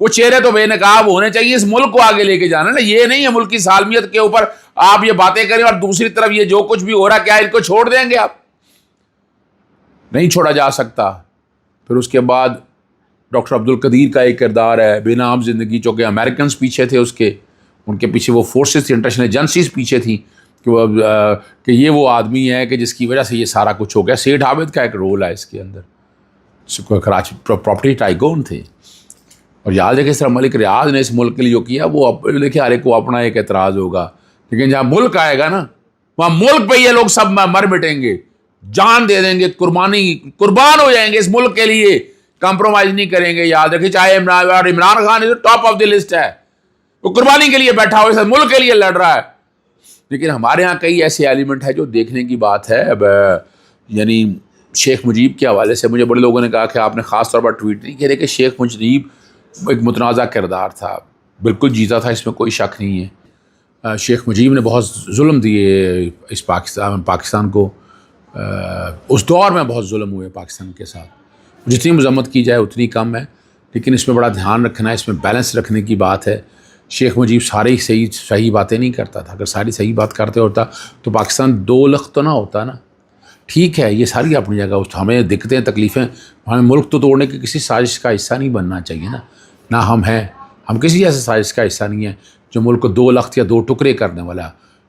وہ چہرے تو بے نقاب ہونے چاہیے، اس ملک کو آگے لے کے جانا نا. یہ نہیں ہے ملک کی سالمیت کے اوپر آپ یہ باتیں کریں اور دوسری طرف یہ جو کچھ بھی ہو رہا ہے کیا ان کو چھوڑ دیں گے آپ؟ نہیں چھوڑا جا سکتا. پھر اس کے بعد ڈاکٹر عبدالقدیر کا ایک کردار ہے، بے نام زندگی، چونکہ امریکنز پیچھے تھے اس کے، ان کے پیچھے وہ فورسز تھی، انٹرنیشنل ایجنسیز پیچھے تھیں کہ یہ وہ آدمی ہے کہ جس کی وجہ سے یہ سارا کچھ ہو گیا. سیٹھ عابد کا ایک رول ہے اس کے اندر، کراچی پراپرٹی ٹائکون تھے. اور یاد ہے کہ سر ملک ریاض نے اس ملک کے لیے جو کیا وہ دیکھیے ہر ایک کو اپنا ایک اعتراض ہوگا، لیکن جہاں ملک آئے گا نا وہاں ملک پہ یہ لوگ سب مر مٹیں گے، جان دے دیں گے، قربان ہو جائیں گے اس ملک کے لیے، کمپرومائز نہیں کریں گے. یاد رکھیں چاہے Imran Khan top of the list ہے، وہ قربانی کے لیے بیٹھا ہوا ہے، ملک کے لیے لڑ رہا ہے. لیکن ہمارے ہاں کئی ایسے ایلیمنٹ ہے جو دیکھنے کی بات ہے. اب یعنی شیخ مجیب کے حوالے سے مجھے بڑے لوگوں نے کہا کہ آپ نے خاص طور پر ٹویٹ نہیں کیا کہ شیخ مجیب ایک متنازع کردار تھا، بالکل جیتا تھا، اس میں کوئی شک نہیں ہے. شیخ مجیب نے بہت ظلم دیے اس پاکستان کو، اس دور میں بہت ظلم ہوئے پاکستان کے ساتھ. جتنی مذمت کی جائے اتنی کم ہے، لیکن اس میں بڑا دھیان رکھنا ہے، اس میں بیلنس رکھنے کی بات ہے. شیخ مجیب ساری صحیح باتیں نہیں کرتا تھا. اگر ساری صحیح بات کرتے ہوتا تو پاکستان 2 لخت تو نہ ہوتا نا. ٹھیک ہے یہ ساری اپنی جگہ، ہمیں دقتیں تکلیفیں، ہمیں ملک تو توڑنے کی کسی سازش کا حصہ نہیں بننا چاہیے نا. نہ ہم کسی ایسے سازش کا حصہ نہیں ہیں جو ملک کو 2 لخت یا 2 ٹکڑے کرنے والا.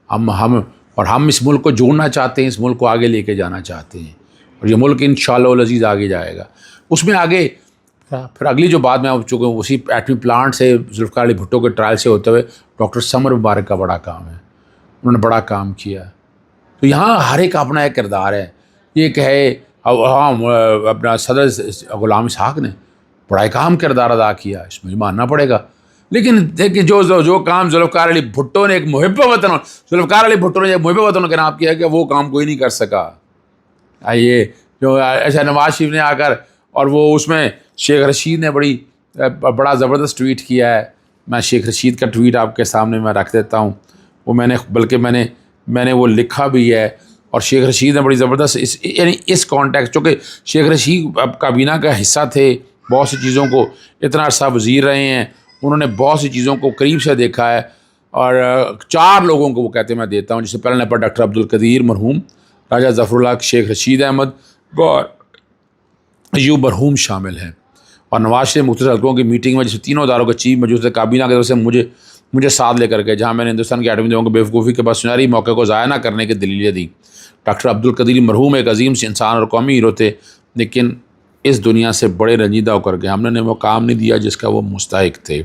ہم اس ملک کو جوڑنا چاہتے ہیں، اس ملک کو آگے لے کے جانا چاہتے ہیں، اور یہ ملک انشاءاللہ العزیز آگے جائے گا. اس میں آگے پھر اگلی جو بات میں چونکہ اسی ایٹمی پلانٹ سے ذوالفقار علی بھٹو کے ٹرائل سے ہوتے ہوئے ڈاکٹر سمر مبارک کا بڑا کام ہے، انہوں نے بڑا کام کیا. تو یہاں ہر ایک اپنا ایک کردار ہے. یہ کہے ہاں اپنا صدر غلام اسحاق نے بڑا ایک اہم کردار ادا کیا، اس میں ماننا پڑے گا. لیکن دیکھیں جو کام ذوالفقار علی بھٹو نے ایک ذوالفقار علی بھٹو نے ایک محب وطن کا نام کیا کہ وہ کام کوئی نہیں کر سکا. یہ جو ایسا نواز شریف نے آ کر اور وہ اس میں شیخ رشید نے بڑا زبردست ٹویٹ کیا ہے. میں شیخ رشید کا ٹویٹ آپ کے سامنے میں رکھ دیتا ہوں، وہ میں نے وہ لکھا بھی ہے. اور شیخ رشید نے بڑی زبردست یعنی اس کانٹیکس، چونکہ شیخ رشید اب کابینہ کا حصہ تھے، بہت سی چیزوں کو اتنا عرصہ وزیر رہے ہیں، انہوں نے بہت سی چیزوں کو قریب سے دیکھا ہے. اور 4 لوگوں کو وہ کہتے ہیں میں دیتا ہوں، جس سے پہلے نمبر ڈاکٹر عبدالقدیر مرحوم، راجہ ظفر اللہ، شیخ رشید احمد اور ایوب مرحوم شامل ہیں. اور نواز شریف مختلف حلقوں کی میٹنگ میں جس تینوں اداروں کے چیف موجود تھے کابینہ کی طرف سے مجھے ساتھ لے کر گئے، جہاں میں نے ہندوستان کی ایٹمی دونوں کو بیوقوفی کے بعد سنہری موقع کو ضائع نہ کرنے کی دلیلیں دی. ڈاکٹر عبدالقدیر مرحوم ایک عظیم سے انسان اور قومی ہیرو تھے، لیکن اس دنیا سے بڑے رنجیدہ ہو کر گئے. ہم نے وہ کام نہیں دیا جس کا وہ مستحق تھے.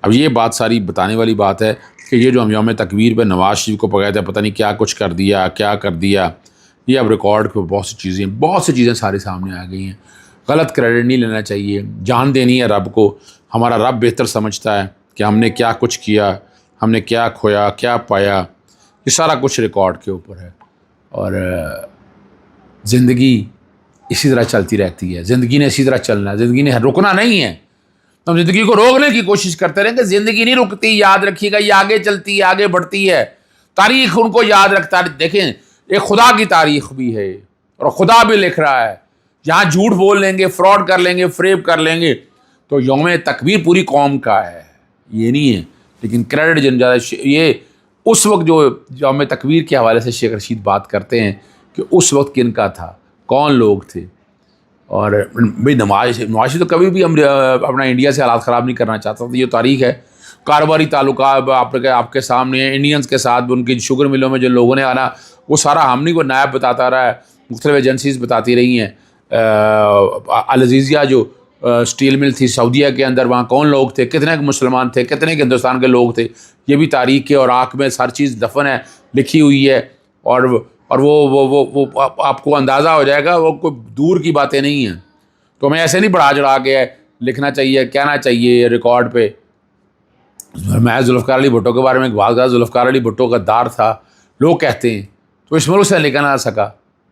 اب یہ بات ساری بتانے والی بات ہے کہ یہ جو ہم یوم تکبیر پہ نواز شریف کو پکڑے تھے، پتہ نہیں کیا کچھ کر دیا، یہ اب ریکارڈ پہ بہت سی چیزیں سارے سامنے آ گئی ہیں. غلط کریڈٹ نہیں لینا چاہیے، جان دینی ہے رب کو. ہمارا رب بہتر سمجھتا ہے کہ ہم نے کیا کچھ کیا، ہم نے کیا کھویا، کیا پایا، یہ سارا کچھ ریکارڈ کے اوپر ہے. اور زندگی اسی طرح چلتی رہتی ہے، زندگی نے اسی طرح چلنا ہے، زندگی نے رکنا نہیں ہے. ہم زندگی کو روکنے کی کوشش کرتے رہیں کہ زندگی نہیں رکتی، یاد رکھیے گا یہ آگے چلتی ہے، آگے بڑھتی ہے. تاریخ ان کو یاد رکھتا ہے. دیکھیں ایک خدا کی تاریخ بھی ہے اور خدا بھی لکھ رہا ہے. جہاں جھوٹ بول لیں گے، فراڈ کر لیں گے، فریب کر لیں گے، تو یوم تکبیر پوری قوم کا ہے، یہ نہیں ہے. لیکن کریڈٹ یہ اس وقت جو یوم تکبیر کے حوالے سے شیخ رشید بات کرتے ہیں کہ اس وقت کن کا تھا، کون لوگ تھے. اور بھائی نواز تو کبھی بھی ہم اپنا انڈیا سے حالات خراب نہیں کرنا چاہتا تھا. یہ تاریخ ہے، کاروباری تعلقات آپ کے سامنے ہیں، انڈینز کے ساتھ ان کی شوگر ملوں میں جو لوگوں نے آنا، وہ سارا ہم نہیں کو نائب بتاتا رہا ہے، مختلف ایجنسیز بتاتی رہی ہیں. العزیزیہ جو اسٹیل مل تھی سعودیہ کے اندر، وہاں کون لوگ تھے، کتنے کے مسلمان تھے، کتنے کے ہندوستان کے لوگ تھے، یہ بھی تاریخ کے اور آنکھ میں ہر چیز دفن ہے، لکھی ہوئی ہے. اور وہ آپ کو اندازہ ہو جائے گا، وہ کوئی دور کی باتیں نہیں ہیں. تو ہمیں ایسے نہیں بڑھا چڑھا کے لکھنا چاہیے، کہنا چاہیے ریکارڈ پہ. میں ذوالفقار علی بھٹو کے بارے میں ایک بات کہا، ذوالفقار علی بھٹو غدار تھا لوگ کہتے ہیں، تو اس ملک سے نکل نہ سکا.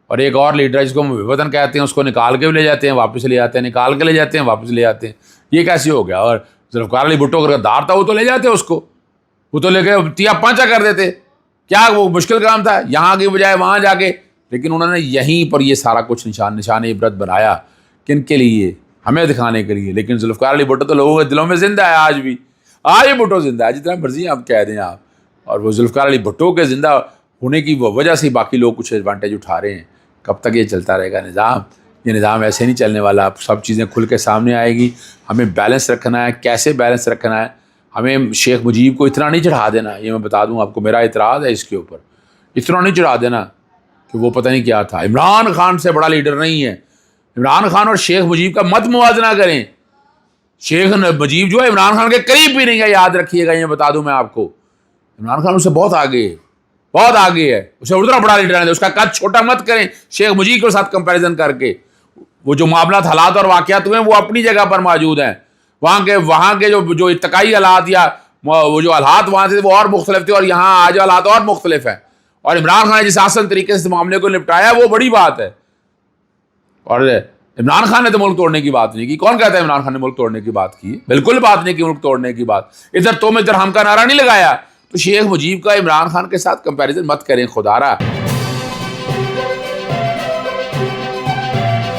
اور ایک اور لیڈر جس کو وطن کہتے ہیں، اس کو نکال کے بھی لے جاتے ہیں، واپس لے آتے ہیں، نکال کے لے جاتے ہیں، واپس لے آتے ہیں. یہ کیسے ہو گیا؟ اور ذوالفقار علی بھٹو اگر غدار تھا وہ تو لے جاتے اس کو، وہ تو لے کے تیا پانچا کر دیتے. کیا وہ مشکل کام تھا یہاں کی بجائے وہاں جا کے؟ لیکن انہوں نے یہیں پر یہ سارا کچھ نشان عبرت بنایا. کن کے لیے؟ ہمیں دکھانے کے لیے. لیکن ذوالفقار علی بھٹو تو لوگوں کے دلوں میں زندہ ہے آج بھی. آج بھٹو زندہ ہے, جتنا مرضی آپ کہہ دیں آپ. اور وہ ذوالفقار علی بھٹو کے زندہ ہونے کی وجہ سے باقی لوگ کچھ ایڈوانٹیج اٹھا رہے ہیں. کب تک یہ چلتا رہے گا نظام؟ یہ نظام ایسے نہیں چلنے والا. سب چیزیں کھل کے سامنے آئے گی. ہمیں بیلنس رکھنا ہے. کیسے بیلنس رکھنا ہے؟ ہمیں شیخ مجیب کو اتنا نہیں چڑھا دینا. یہ میں بتا دوں آپ کو, میرا اعتراض ہے اس کے اوپر. اتنا نہیں چڑھا دینا کہ وہ پتہ نہیں کیا تھا. عمران خان سے بڑا لیڈر نہیں ہے. عمران خان اور شیخ مجیب کا مت موازنہ کریں. شیخ مجیب جو ہے عمران خان کے قریب بھی نہیں ہے, یاد رکھیے گا. یہ بتا دوں میں آپ کو, عمران خان اس سے بہت آگے ہے, بہت آگے ہے. اسے اتنا بڑا لیڈر ہے. اس کا قد چھوٹا مت کریں شیخ مجیب کے ساتھ کمپیریزن کر کے. وہ جو معاملات, حالات اور واقعات ہوئے ہیں وہ اپنی جگہ پر موجود ہیں. وہاں کے جو ارتقائی حالات یا وہ جو حالات وہاں تھے وہ اور مختلف تھے, اور یہاں آج حالات اور مختلف ہیں. اور عمران خان نے جس آسان طریقے سے اس معاملے کو نپٹایا وہ بڑی بات ہے. اور عمران خان نے تو ملک توڑنے کی بات نہیں کی. کون کہتا ہے عمران خان نے ملک توڑنے کی بات کی؟ بالکل بات نہیں کی ملک توڑنے کی بات. ادھر تو میں ادھر ہم کا نعرہ نہیں لگایا. تو شیخ مجیب کا عمران خان کے ساتھ کمپیریزن مت کریں خدا را.